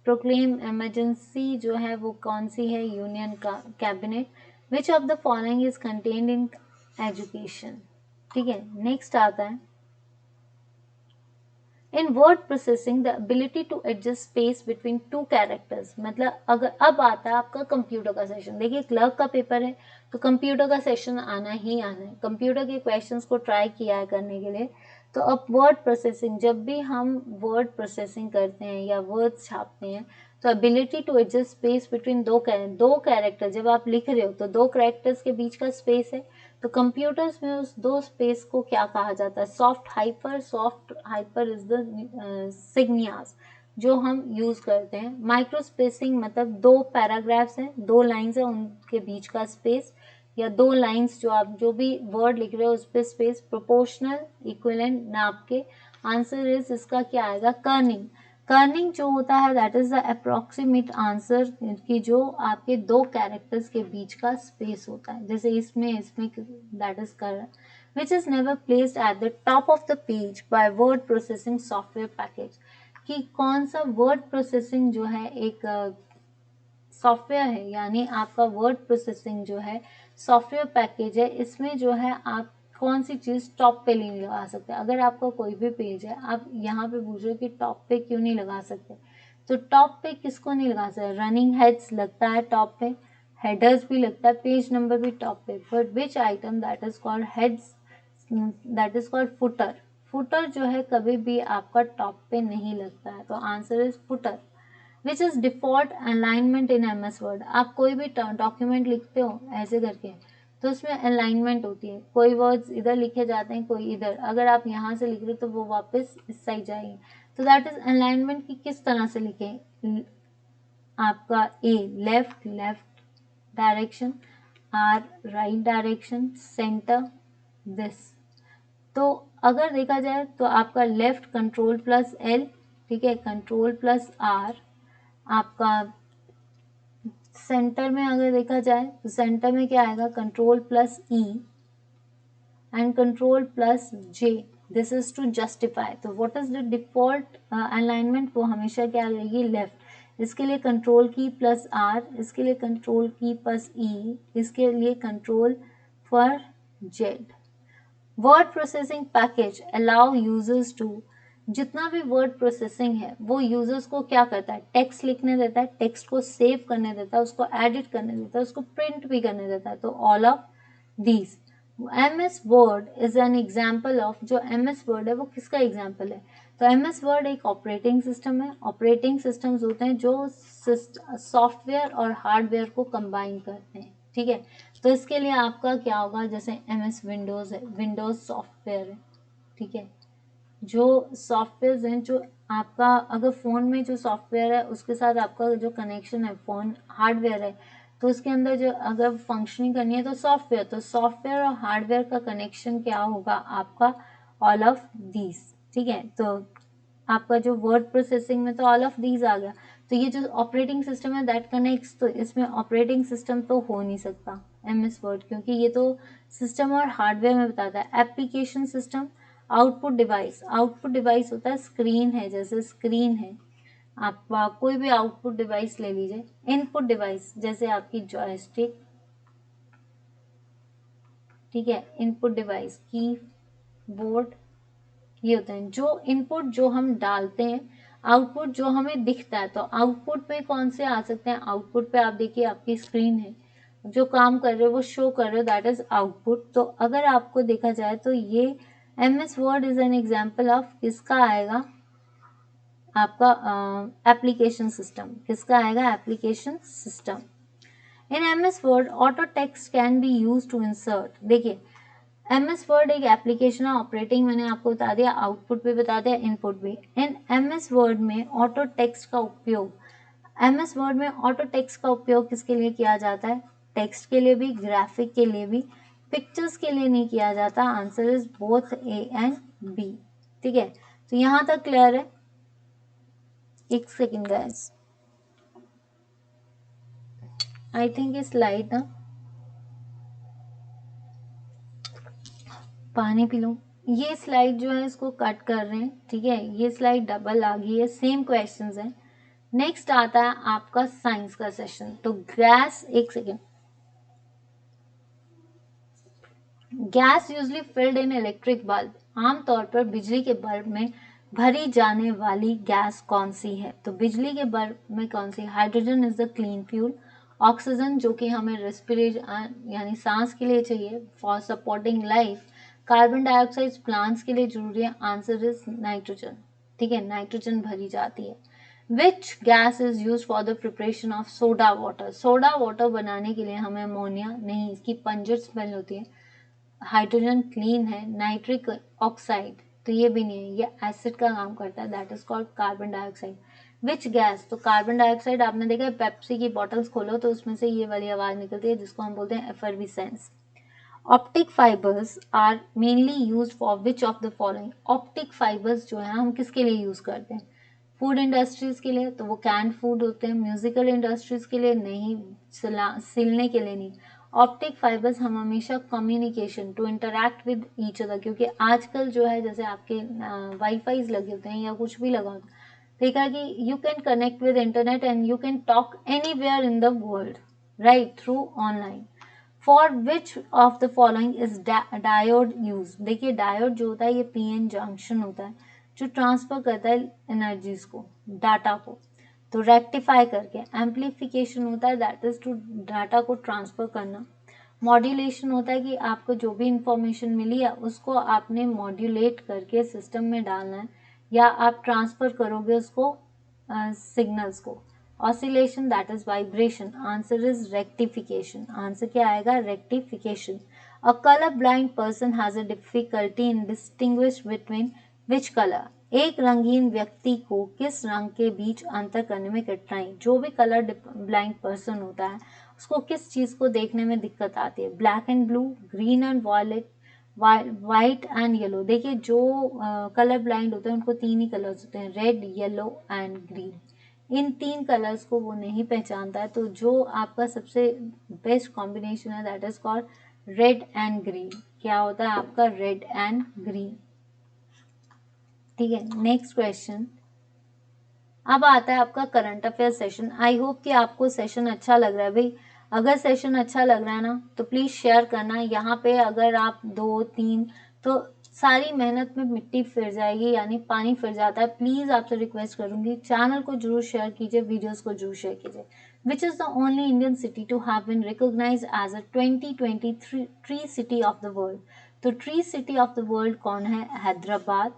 प्रोक्लेम इमरजेंसी जो है वो कौन सी है, यूनियन का cabinet. Which of the following is contained in education. ठीक है, नेक्स्ट आता है in word processing the ability to adjust space between two characters. मतलब अगर अब आता है आपका कंप्यूटर का सेशन, देखिए क्लर्क का पेपर है तो कंप्यूटर का सेशन आना ही आना है, कंप्यूटर के क्वेश्चंस को ट्राई किया है करने के लिए। तो अब वर्ड प्रोसेसिंग, जब भी हम वर्ड प्रोसेसिंग करते हैं या वर्ड छापते हैं तो ability to adjust space between दो कैरेक्टर, जब आप लिख रहे हो तो दो कैरेक्टर्स के बीच का स्पेस है, तो कंप्यूटर्स में उस दो स्पेस को क्या कहा जाता है, soft hyper. Soft hyper is the signage जो हम यूज करते हैं। माइक्रो स्पेसिंग मतलब दो पैराग्राफ्स हैं, दो लाइंस है, उनके बीच का स्पेस, या दो लाइंस जो आप जो भी वर्ड लिख रहे हो उस पे स्पेस। प्रोपोर्शनल इक्विवेलेंट नाप के। आंसर इज इसका क्या आएगा, कर्निंग। कर्निंग जो होता है that is the approximate answer कि जो आपके दो कैरेक्टर्स के बीच का स्पेस होता है, जैसे इसमें दैट इज कर which is never placed at the top of the page by word processing software package. कि कौन सा वर्ड प्रोसेसिंग जो है एक सॉफ्टवेयर है, यानी आपका वर्ड प्रोसेसिंग जो है सॉफ्टवेयर पैकेज है, इसमें जो है आप कौन सी चीज टॉप पे नहीं लगा सकते। अगर आपका कोई भी पेज है, आप यहाँ पे पूछ रहे हो कि टॉप पे क्यों नहीं लगा सकते, तो टॉप पे किसको नहीं लगा सकते, रनिंग हेड्स लगता है टॉप पे, हेडर्स भी लगता है, पेज नंबर भी टॉप पे, but which item that is called heads, that is called footer. Footer जो है कभी भी आपका टॉप पे नहीं लगता है, तो answer is footer. Which is default alignment in MS word. आप कोई भी डॉक्यूमेंट लिखते हो ऐसे करके तो उसमें अलाइनमेंट होती है, कोई वर्ड्स इधर लिखे जाते हैं कोई इधर, अगर आप यहाँ से लिख रहे हो तो वो वापस इस साइड जाएंगे, तो दैट इज अलाइनमेंट की किस तरह से लिखें। आपका a left left direction, or right direction, centre this. तो अगर देखा जाए तो आपका लेफ्ट कंट्रोल प्लस एल, ठीक है, कंट्रोल प्लस आर। आपका सेंटर में अगर देखा जाए तो सेंटर में क्या आएगा, control plus E and control plus J, this is to justify. तो what is the default alignment, वो हमेशा क्या रहेगी, लेफ्ट। इसके लिए कंट्रोल की प्लस आर, इसके लिए कंट्रोल की प्लस ई, इसके लिए control for Z. Word processing package allow users to, जितना भी वर्ड प्रोसेसिंग है वो यूजर्स को क्या करता है, टेक्स्ट लिखने देता है, टेक्स्ट को सेव करने देता है, उसको एडिट करने देता है, उसको प्रिंट भी करने देता है। तो all of these M S word is an example of, जो एम एस वर्ड है वो किसका एग्जाम्पल है, तो एम एस वर्ड एक ऑपरेटिंग सिस्टम है। ऑपरेटिंग सिस्टम्स होते हैं जो सॉफ्टवेयर और हार्डवेयर को कंबाइन करते हैं, ठीक है। तो इसके लिए आपका क्या होगा, जैसे एम एस विंडोज है, विंडोज सॉफ्टवेयर है, ठीक है। जो सॉफ्टवेयर हैं, जो आपका अगर फ़ोन में जो सॉफ्टवेयर है उसके साथ आपका जो कनेक्शन है, फ़ोन हार्डवेयर है, तो उसके अंदर जो अगर फंक्शनिंग करनी है तो सॉफ्टवेयर, तो सॉफ्टवेयर और हार्डवेयर का कनेक्शन क्या होगा आपका, ऑल ऑफ दीज, ठीक है। तो आपका जो वर्ड प्रोसेसिंग में तो ऑल ऑफ दीज आ गया। तो ये जो ऑपरेटिंग सिस्टम है दैट कनेक्ट्स, तो इसमें ऑपरेटिंग सिस्टम तो हो नहीं सकता एम एस वर्ड, क्योंकि ये तो सिस्टम और हार्डवेयर में बताता है। Application system, output device, output device होता है स्क्रीन है, जैसे स्क्रीन है, आप कोई भी आउटपुट डिवाइस ले लीजिए। इनपुट डिवाइस जैसे आपकी जॉयस्टिक, ठीक है, इनपुट डिवाइस कीबोर्ड, ये होते हैं जो इनपुट जो हम डालते हैं, आउटपुट जो हमें दिखता है। तो आउटपुट में कौन से आ सकते हैं, आउटपुट पे आप देखिए आपकी स्क्रीन है, जो काम कर रहे हो वो शो कर रहे हो, दैट इज आउटपुट। तो अगर आपको देखा जाए तो ये M S word is an example of किसका आएगा, आपका एप्लीकेशन सिस्टम, किसका आएगा, application system. In M S word auto text can be use to insert, देखिए MS वर्ड एक एप्लीकेशन है, ऑपरेटिंग मैंने आपको बता दिया, आउटपुट भी बता दिया, इनपुट भी। इन MS वर्ड में ऑटो टेक्स्ट का उपयोग, MS वर्ड में ऑटो टेक्स्ट का उपयोग किसके लिए किया जाता है? टेक्स्ट के लिए भी, ग्राफिक के लिए भी, पिक्चर्स के लिए नहीं किया जाता। Answer is both A and B। ठीक है, तो यहां तक क्लियर है? एक सेकेंड गाइस, आई थिंक ये स्लाइड ना, पानी पी लो। ये स्लाइड जो है इसको कट कर रहे हैं, ठीक है, ये स्लाइड डबल आ गई है, सेम क्वेश्चंस है। नेक्स्ट आता है आपका साइंस का सेशन। तो गैस, एक second, gas usually filled in electric bulb, आमतौर पर बिजली के बल्ब में भरी जाने वाली गैस कौन सी है? तो बिजली के बल्ब में कौन सी? Hydrogen is the clean fuel, oxygen जो कि हमें रेस्पिरेशन यानी सांस के लिए चाहिए, for supporting life, carbon dioxide plants के लिए जरूरी है। Answer is nitrogen. ठीक है, नाइट्रोजन भरी जाती है। Which gas is use for the preparation of soda water, soda water बनाने के लिए हमें अमोनिया नहीं, इसकी पंजर स्मेल होती है। हाइड्रोजन क्लीन है, नाइट्रिक ऑक्साइड तो ये भी नहीं है, ये एसिड का काम करता है, that is called carbon dioxide. Which gas, तो कार्बन डाइऑक्साइड आपने देखा है, पेप्सी की बॉटल्स खोलो तो उसमें से ये वाली आवाज निकलती है जिसको हम बोलते हैं effervescence. Optic fibres are mainly use for which of the following, optic fibres जो है हम किसके लिए यूज करते हैं? फूड इंडस्ट्रीज के लिए, तो वो कैंड फूड होते हैं। म्यूजिकल इंडस्ट्रीज के लिए नहीं, सिलने के लिए नहीं। ऑप्टिक फाइबर्स हम हमेशा communication, to interact with each other, क्योंकि आजकल जो है जैसे आपके वाईफाई लगे होते हैं या कुछ भी लगा होता है, देखा कि you can connect with internet and you can talk anywhere in the world, right, through online. For which of the following is diode use, देखिए डायोड जो होता है ये पीएन जंक्शन होता है जो ट्रांसफर करता है एनर्जीज को, डाटा को। तो रेक्टिफाई करके, एम्पलीफिकेशन होता है दैट इज टू डाटा को ट्रांसफर करना। मॉड्यूलेशन होता है कि आपको जो भी इंफॉर्मेशन मिली है उसको आपने मॉड्यूलेट करके सिस्टम में डालना है या आप ट्रांसफर करोगे उसको सिग्नल्स को। Oscillation that is vibration, answer is rectification. Answer क्या आएगा? Rectification. A colour blind person has a difficulty in distinguish between which colour, एक रंगीन व्यक्ति को किस रंग के बीच अंतर करने में कठिनाई, जो भी कलर ब्लाइंड पर्सन होता है उसको किस चीज को देखने में दिक्कत आती है? Black and blue, green and violet, white and yellow. देखिए जो कलर ब्लाइंड होते हैं उनको तीन ही कलर्स होते हैं, रेड, येलो एंड ग्रीन। इन तीन कलर्स को वो नहीं पहचानता है, तो जो आपका सबसे बेस्ट कॉम्बिनेशन है that is called red and green. क्या होता है आपका? Red and green. ठीक है, नेक्स्ट क्वेश्चन। अब आता है आपका current affair session. I hope कि आपको सेशन अच्छा लग रहा है भाई। अगर सेशन अच्छा लग रहा है ना तो प्लीज शेयर करना। यहाँ पे अगर आप 2-3 तो सारी मेहनत में मिट्टी फिर जाएगी, यानी पानी फिर जाता है। प्लीज आपसे रिक्वेस्ट करूंगी चैनल को जरूर शेयर कीजिए, वीडियोस को जरूर शेयर कीजिए। Which is the only Indian city to have been recognised as a 2023 tree city of the world. तो tree city of the world कौन है? Hyderabad.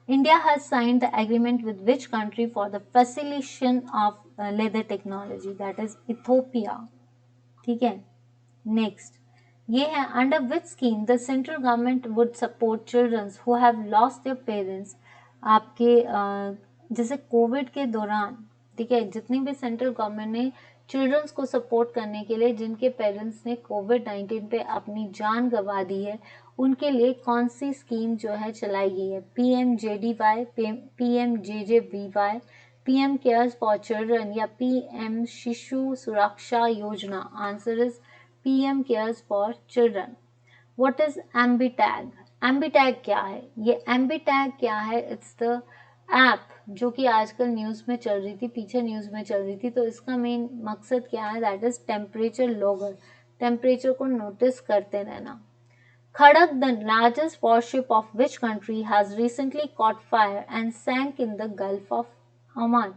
India has signed the agreement with which country for the facilitation of leather technology? That is Ethiopia. ठीक है, next ये है under which scheme the central government would support childrens who have lost their parents. आपके जैसे Covid के दौरान, ठीक है, जितनी भी सेंट्रल गवर्नमेंट ने चिल्ड्रंस को सपोर्ट करने के लिए जिनके पेरेंट्स ने कोविड-19 पे अपनी जान गंवा दी है उनके लिए कौन सी स्कीम जो है चलाई गई है? PMJDY, PMJJBY, PM cares for children या PM Shishu Suraksha Yojana? Answer is PM cares for children. What is एम्बीटैग? एम्बीटैग क्या है? ये एम्बीटैग क्या है? इट्स द ऐप जो कि आजकल न्यूज में चल रही थी, पीछे न्यूज में चल रही थी। तो इसका मेन मकसद क्या है? That is temperature logger, temperature को नोटिस करते रहना। Khadak, the largest warship of which country, has recently caught fire and sank in the Gulf of Oman?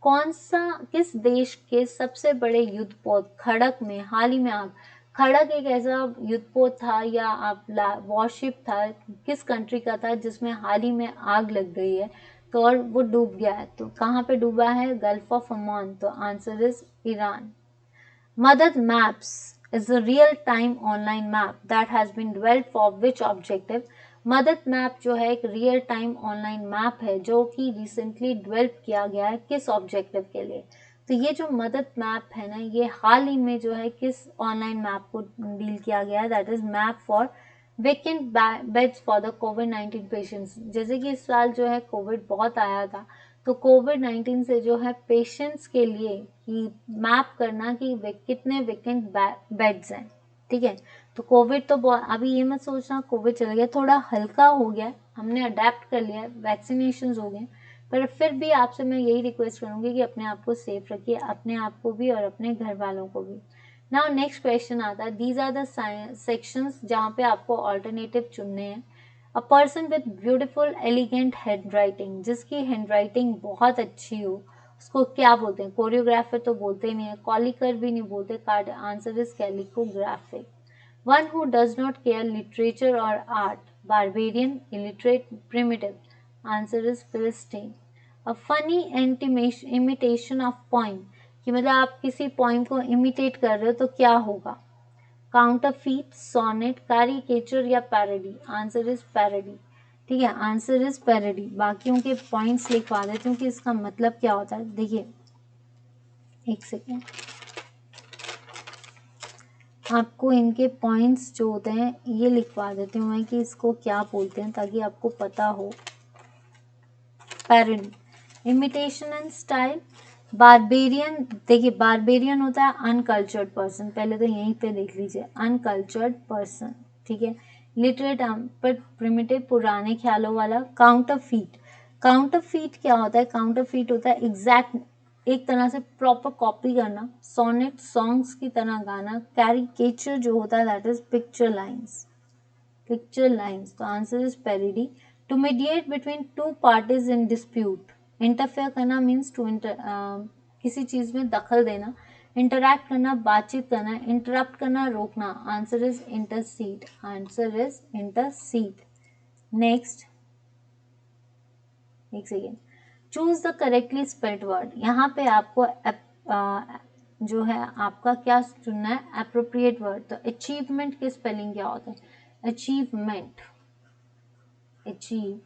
कौन सा, किस देश के सबसे बड़े युद्धपोत खड़क में हाल ही में आग? खड़क एक ऐसा युद्धपोत था या आप वॉरशिप था, किस कंट्री का था जिसमें हाल ही में आग लग गई है तो और वो डूब गया है? तो कहाँ पे डूबा है? Gulf of Oman. तो आंसर इज ईरान। मदद maps is a real-time online map that has been developed for which objective? मदद मैप जो है एक रियल टाइम ऑनलाइन मैप है जो कि रिसेंटली डेवलप किया गया है किस ऑब्जेक्टिव के लिए? तो ये जो मदद मैप है ना, ये हाल ही में जो है किस ऑनलाइन मैप को डील किया गया है, that is map for vacant beds for the covid patients. जैसे कि इस साल जो है कोविड बहुत आया था, तो कोविड-19 से जो है पेशेंट्स के लिए कि मैप करना कि कितने वेकेंट बेड्स हैं, ठीक है। तो कोविड तो अभी ये मत सोचना कोविड चला गया, थोड़ा हल्का हो गया, हमने अडेप्ट कर लिया, वैक्सीनेशन हो गए, पर फिर भी आपसे मैं यही रिक्वेस्ट करूंगी कि अपने आप को सेफ रखिए, अपने आप को भी और अपने घर वालों को भी। नाउ नेक्स्ट क्वेश्चन आता है, दीज आर द सेक्शंस जहाँ पे आपको ऑल्टरनेटिव चुनने हैं। A person with beautiful elegant hand writing, जिसकी हैंड राइटिंग बहुत अच्छी हो, उसको क्या बोलते हैं? कोरियोग्राफर तो बोलते ही नहीं है, कॉलिकर भी नहीं बोलते, कार्ड answer is calligraphic. One who does not care literature or art, barbarian, illiterate, primitive. Answer is Philistine. A funny imitation of poem, कि मतलब आप किसी पोइम को इमिटेट कर रहे हो तो क्या होगा? काउंटरफीट, सोनेट, कैरिकेचर या पैरोडी? Answer is parody. ठीक है, आंसर इज पैरोडी। बाकियों के पॉइंट्स लिखवा देती हूँ कि इसका मतलब क्या होता है। देखिए एक सेकेंड, आपको इनके पॉइंट्स जो होते हैं ये लिखवा देती हूँ मैं कि इसको क्या बोलते हैं ताकि आपको पता हो। Parody, imitation and style. Barbarian, देखिए बारबेरियन होता है अनकल्चर्ड पर्सन, पहले तो यहीं पे देख लीजिए, अनकल्चर्ड पर्सन, ठीक है। लिटरेट पर प्रिमिटिव, पुराने ख्यालों वाला। काउंटरफीट, काउंटरफीट क्या होता है? काउंटरफीट होता है एग्जैक्ट, एक तरह से प्रॉपर कॉपी करना। सोनेट, सॉन्ग्स की तरह गाना। कैरिकेचर जो होता है that is picture lines, picture lines. तो answer is parody. To mediate between two parties in dispute, interfere करना मीन्स टू किसी चीज में दखल देना। इंटरैक्ट करना, बातचीत करना। इंटरप्ट करना, रोकना। Answer is intercede, answer is intercede. Next, एक second, choose the correctly spelled word. यहाँ पे आपको जो है आपका क्या चुनना है? Appropriate word. तो अचीवमेंट के स्पेलिंग क्या होते हैं? Achievement, achievement,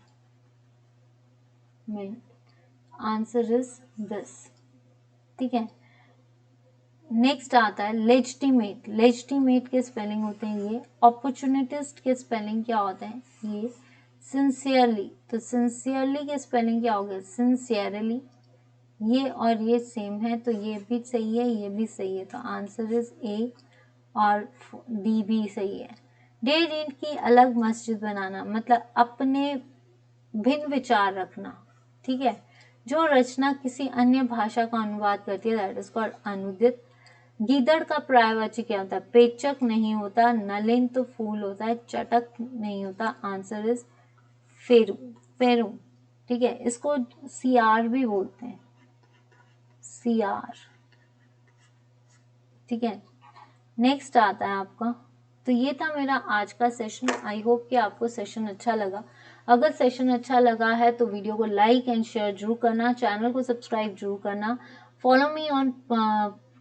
answer is this, ठीक है। नेक्स्ट आता है लेजिटिमेट, लेजिटिमेट के स्पेलिंग होते हैं ये। अपॉर्चुनिटिस्ट के स्पेलिंग क्या होते हैं? ये। सिंसियरली, तो सिंसियरली के स्पेलिंग क्या हो गया? सिंसियरली। ये और ये सेम है तो ये भी सही है, ये भी सही है, तो आंसर इज ए और डी भी सही है। डेढ़ ईंट की अलग मस्जिद बनाना, मतलब अपने भिन्न विचार रखना, ठीक है। जो रचना किसी अन्य भाषा का अनुवाद करती है दैट इज कॉल्ड अनुदित। गीदड़ का पर्यायवाची क्या होता है? पेचक नहीं होता, नलिन तो फूल होता है, चटक नहीं होता, आंसर इज फेरू, फेरू, ठीक है। इसको सियार भी बोलते हैं, सियार, ठीक है। नेक्स्ट आता है आपका, तो ये था मेरा आज का सेशन। आई होप कि आपको सेशन अच्छा लगा। अगर सेशन अच्छा लगा है तो वीडियो को लाइक एंड शेयर जरूर करना, चैनल को सब्सक्राइब जरूर करना। Follow me on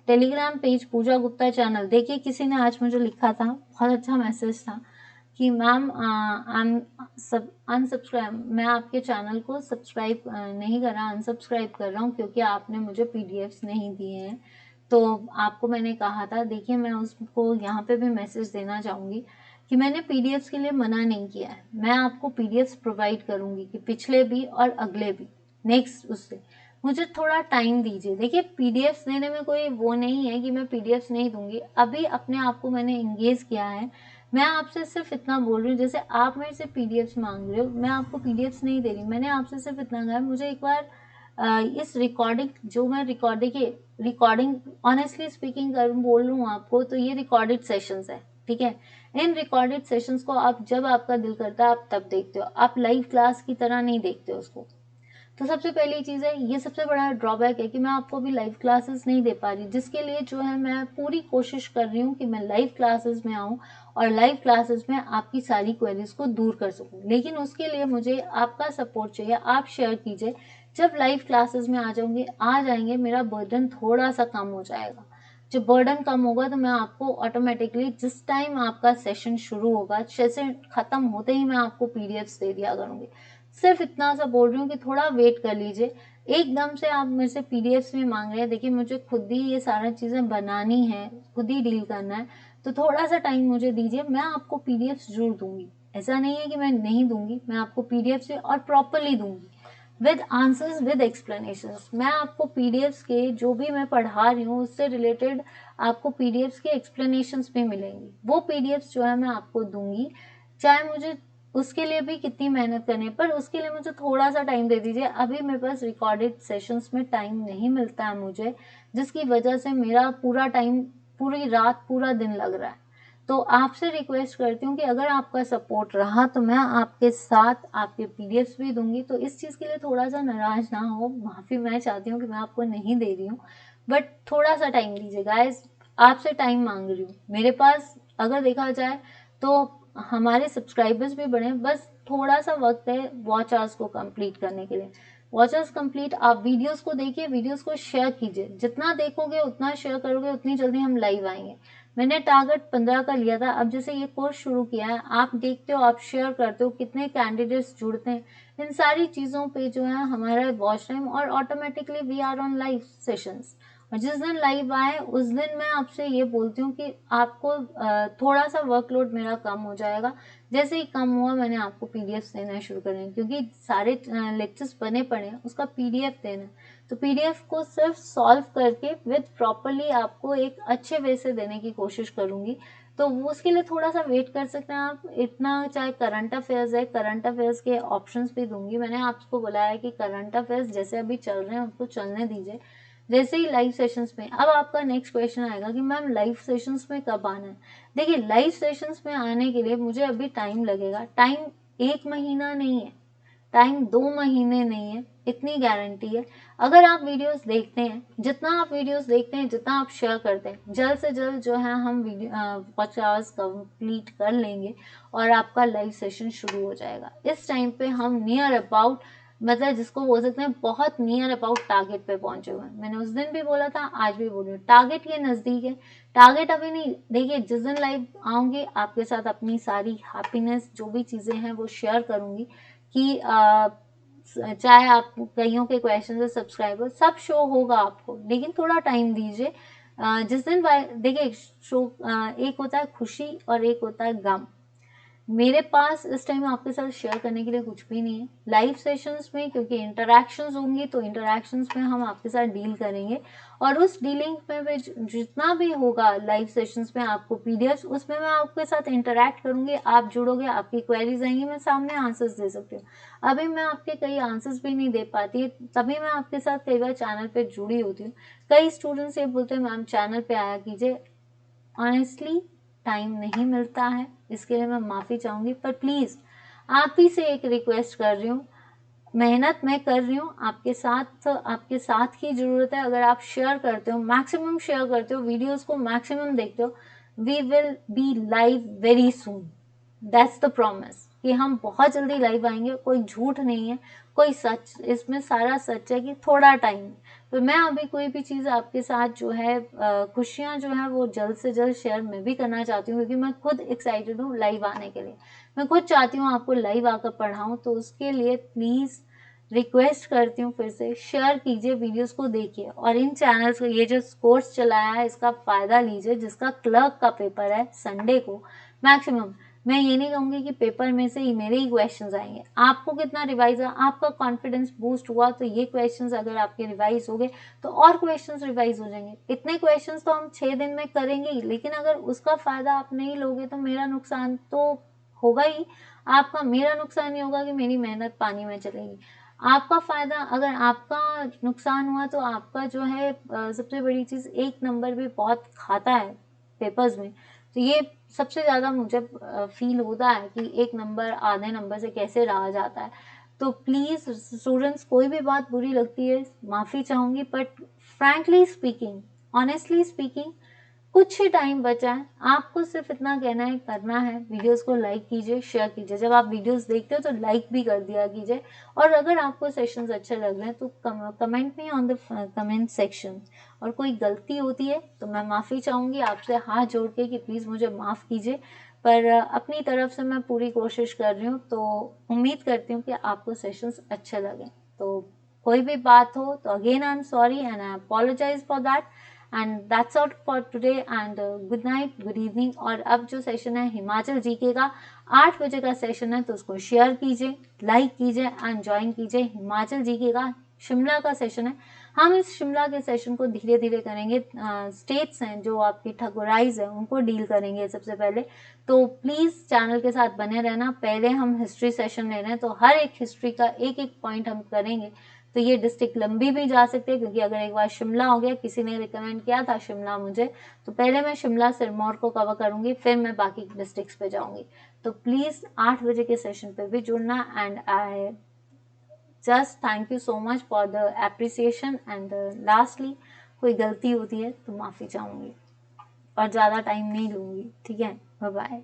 Telegram page Pooja Gupta channel. देखिए किसी ने आज मुझे लिखा था, बहुत अच्छा मैसेज था कि मैम अनसब्सक्राइब, मैं आपके चैनल को सब्सक्राइब नहीं कर रहा, अनसब्सक्राइब कर रहा हूँ क्योंकि आपने मुझे पीडीएफ्स नहीं दिए हैं। तो आपको मैंने कहा था, देखिए मैं उसको यहाँ पे भी मैसेज देना चाहूँगी कि मैंने पीडीएफ्स के लिए मना नहीं किया है, मैं आपको पीडीएफ्स प्रोवाइड करूँगी कि पिछले भी और अगले भी। नेक्स्ट उससे मुझे थोड़ा टाइम दीजिए। देखिए पीडीएफ्स देने में कोई वो नहीं है कि मैं पीडीएफ्स नहीं दूंगी, अभी अपने आप को मैंने एंगेज किया है। मैं आपसे सिर्फ इतना बोल रही हूँ, जैसे आप मेरे से पीडीएफ्स मांग रहे हो, मैं आपको पीडीएफ्स नहीं दे रही, मैंने आपसे सिर्फ इतना कहा मुझे एक बार इस रिकॉर्डिंग जो मैं रिकॉर्डिंग ऑनेस्टली स्पीकिंग कर बोल रही हूँ आपको, तो ये रिकॉर्डेड सेशंस है, ठीक है। इन रिकॉर्डेड सेशंस को आप जब आपका दिल करता है आप तब देखते हो, आप लाइव क्लास की तरह नहीं देखते हो उसको। तो सबसे पहली चीज़ है, ये सबसे बड़ा ड्रॉबैक है कि मैं आपको भी लाइव क्लासेस नहीं दे पा रही, जिसके लिए जो है मैं पूरी कोशिश कर रही हूँ कि मैं लाइव क्लासेस में आऊँ और लाइव क्लासेस में आपकी सारी क्वेरीज को दूर कर सकूँ। लेकिन उसके लिए मुझे आपका सपोर्ट चाहिए, आप शेयर कीजिए। जब लाइव क्लासेस में आ जाएंगे मेरा बर्डन थोड़ा सा कम हो जाएगा। जब बर्डन कम होगा तो मैं आपको ऑटोमेटिकली जिस टाइम आपका सेशन शुरू होगा, सेशन खत्म होते ही मैं आपको पीडीएफ्स दे दिया करूंगी। सिर्फ इतना सा बोल रही हूँ कि थोड़ा वेट कर लीजिए। एकदम से आप मेरे से पीडीएफ्स में मांग रहे हैं, देखिए मुझे खुद ही ये सारा चीजें बनानी है, खुद ही डील करना है, तो थोड़ा सा टाइम मुझे दीजिए, मैं आपको पीडीएफ्स जरूर दूंगी। ऐसा नहीं है कि मैं नहीं दूंगी, मैं आपको पीडीएफ से और प्रॉपरली दूंगी विद आंसर्स विद एक्सप्लेनेशंस। मैं आपको पीडीएफ्स के जो भी मैं पढ़ा रही हूँ उससे रिलेटेड आपको पीडीएफ्स के एक्सप्लेनेशंस भी मिलेंगी। वो पीडीएफ्स जो है मैं आपको दूंगी, चाहे मुझे उसके लिए भी कितनी मेहनत करनी है, पर उसके लिए मुझे थोड़ा सा टाइम दे दीजिए। अभी मेरे पास रिकॉर्डेड सेशंस में टाइम नहीं मिलता है मुझे, जिसकी वजह से मेरा पूरा टाइम, पूरी रात, पूरा दिन लग रहा है। तो आपसे रिक्वेस्ट करती हूँ कि अगर आपका सपोर्ट रहा तो मैं आपके साथ आपके पीडीएफ्स भी दूंगी। तो इस चीज़ के लिए थोड़ा सा नाराज ना हो, माफ़ी मैं चाहती हूँ कि मैं आपको नहीं दे रही हूँ, बट थोड़ा सा टाइम दीजिए गाइस। आपसे टाइम मांग रही हूँ। मेरे पास अगर देखा जाए तो हमारे सब्सक्राइबर्स भी बढ़े, बस थोड़ा सा वक्त है वॉच आवर्स को कंप्लीट करने के लिए। वॉच आवर्स कंप्लीट, आप वीडियोस को देखिए, वीडियोस को शेयर कीजिए, जितना देखोगे उतना शेयर करोगे उतनी जल्दी हम लाइव आएंगे। मैंने टारगेट 15 का लिया था, अब जैसे ये कोर्स शुरू किया है, आप देखते हो, आप शेयर करते हो, कितने कैंडिडेट्स जुड़ते हैं, इन सारी चीज़ों पे जो है हमारा वॉच टाइम और automatically we are on live sessions. और जिस दिन लाइव आए उस दिन मैं आपसे ये बोलती हूँ कि आपको थोड़ा सा वर्कलोड मेरा कम हो जाएगा। जैसे ही कम हुआ मैंने आपको पीडीएफ देना शुरू करें, क्योंकि सारे लेक्चर्स बने पड़े हैं, उसका पीडीएफ देना। तो पीडीएफ को सिर्फ सॉल्व करके विद प्रॉपरली आपको एक अच्छे वे से देने की कोशिश करूंगी। तो उसके लिए थोड़ा सा वेट कर सकते हैं आप इतना। चाहे करंट अफेयर्स है, करंट अफेयर्स के ऑप्शंस भी दूंगी। मैंने आपको बोला है कि करंट अफेयर्स जैसे अभी चल रहे हैं उसको चलने दीजिए, जैसे ही लाइव सेशंस में। अब आपका नेक्स्ट क्वेश्चन आएगा कि मैम लाइव सेशंस में कब आना है। देखिए लाइव सेशंस में आने के लिए मुझे अभी टाइम लगेगा। टाइम 1 महीना नहीं है, टाइम 2 महीने नहीं है, इतनी गारंटी है। अगर आप वीडियोस देखते हैं, जितना आप वीडियोस देखते हैं, जितना आप शेयर करते हैं, जल्द से जल्द जो है हम वॉच आवर्स कंप्लीट कर लेंगे और आपका लाइव सेशन शुरू हो जाएगा। इस टाइम पे हम नियर अबाउट, मतलब जिसको बोल सकते हैं बहुत नियर अबाउट टारगेट पे पहुंचे हुए हैं। मैंने उस दिन भी बोला था, आज भी बोल रही हूँ, टारगेट के नजदीक है। टारगेट अभी नहीं, देखिए जिस दिन लाइव आऊंगी आपके साथ अपनी सारी हैप्पीनेस जो भी चीजें हैं वो शेयर करूंगी कि चाहे आप कईयों के क्वेश्चन से सब्सक्राइबर सब शो होगा आपको, लेकिन थोड़ा टाइम दीजिए। जिस दिन देखिए शो एक होता है खुशी और एक होता है गम। मेरे पास इस टाइम आपके साथ शेयर करने के लिए कुछ भी नहीं है लाइव सेशंस में, क्योंकि इंटरैक्शंस होंगी तो इंटरैक्शंस में हम आपके साथ डील करेंगे। और उस डीलिंग में जितना भी होगा लाइव सेशंस में आपको पीडीएफ, उसमें मैं आपके साथ इंटरैक्ट करूंगी, आप जुड़ोगे, आपकी क्वेरीज आएंगी, मैं सामने आंसर्स दे सकती हूँ। अभी मैं आपके कई आंसर्स भी नहीं दे पाती, तभी मैं आपके साथ कई बार चैनल पे जुड़ी होती हूँ। कई स्टूडेंट्स ये बोलते हैं मैम चैनल पे आया कीजिए, ऑनेस्टली टाइम नहीं मिलता है, इसके लिए मैं माफ़ी चाहूँगी। पर प्लीज़ आप ही से एक रिक्वेस्ट कर रही हूँ, मेहनत मैं कर रही हूँ, आपके साथ की ज़रूरत है। अगर आप शेयर करते हो, मैक्सिमम शेयर करते हो, वीडियोस को मैक्सिमम देखते हो, we will be live very soon. That's the promise कि हम बहुत जल्दी लाइव आएंगे। कोई झूठ नहीं है, कोई सच, इसमें सारा सच है कि थोड़ा टाइम। तो मैं अभी कोई भी चीज़ आपके साथ जो है खुशियाँ जो है वो जल्द से जल्द शेयर मैं भी करना चाहती हूँ, क्योंकि मैं खुद एक्साइटेड हूँ लाइव आने के लिए। मैं खुद चाहती हूँ आपको लाइव आकर पढ़ाऊँ। तो उसके लिए प्लीज़ रिक्वेस्ट करती हूँ, फिर से शेयर कीजिए, वीडियोस को देखिए और इन चैनल्स को, ये जो कोर्स चलाया है इसका फ़ायदा लीजिए। जिसका क्लर्क का पेपर है संडे को, मैक्सिमम मैं ये नहीं कहूँगी कि पेपर में से ही मेरे ही क्वेश्चंस आएंगे। आपको कितना रिवाइज है, आपका कॉन्फिडेंस बूस्ट हुआ तो ये क्वेश्चंस अगर आपके रिवाइज हो गए तो और क्वेश्चंस रिवाइज हो जाएंगे। इतने क्वेश्चंस तो हम 6 दिन में करेंगे ही, लेकिन अगर उसका फ़ायदा आप नहीं लोगे तो मेरा नुकसान तो होगा ही, आपका, मेरा नुकसान ये होगा कि मेरी मेहनत पानी में चलेगी। आपका फ़ायदा, अगर आपका नुकसान हुआ तो आपका जो है सबसे बड़ी चीज़, एक नंबर भी बहुत खाता है पेपर्स में। तो ये सबसे ज़्यादा मुझे फील होता है कि एक नंबर आधे नंबर से कैसे रहा जाता है। तो प्लीज़ स्टूडेंट्स, कोई भी बात बुरी लगती है माफ़ी चाहूँगी, but frankly speaking, honestly speaking, कुछ ही टाइम बचा है, आपको सिर्फ इतना कहना है, करना है, वीडियोस को लाइक कीजिए, शेयर कीजिए। जब आप वीडियोस देखते हो तो लाइक भी कर दिया कीजिए। और अगर आपको सेशंस अच्छे लग रहे हैं तो कमेंट में ऑन द कमेंट सेक्शन। और कोई गलती होती है तो मैं माफ़ी चाहूँगी आपसे हाथ जोड़ के कि प्लीज़ मुझे माफ़ कीजिए। पर अपनी तरफ से मैं पूरी कोशिश कर रही हूँ, तो उम्मीद करती हूँ कि आपको सेशंस अच्छे लगें। तो कोई भी बात हो तो again I am sorry and I apologise for that. And that's out for today and good night, good evening. और अब जो सेशन है हिमाचल जीके का 8 बजे का सेशन है, तो उसको शेयर कीजिए, लाइक कीजिए एंड ज्वाइन कीजिए। हिमाचल जीके का शिमला का सेशन है। हम इस शिमला के सेशन को धीरे धीरे करेंगे। स्टेट्स हैं जो आपकी ठकुराइज है उनको डील करेंगे सबसे पहले। तो प्लीज़ चैनल के साथ बने रहना। पहले हम हिस्ट्री सेशन ले रहे हैं, तो हर एक हिस्ट्री का एक एक पॉइंट हम करेंगे। तो ये डिस्ट्रिक्ट लंबी भी जा सकती है, क्योंकि अगर एक बार शिमला हो गया, किसी ने रिकमेंड किया था शिमला मुझे, तो पहले मैं शिमला सिरमौर को कवर करूंगी, फिर मैं बाकी डिस्ट्रिक्ट्स पे जाऊंगी। तो प्लीज़ 8 बजे के सेशन पे भी जुड़ना। And I just thank you so much for the appreciation. And lastly, कोई गलती होती है तो माफ़ी चाहूँगी और ज़्यादा टाइम नहीं लूँगी। ठीक है, बाय बाय।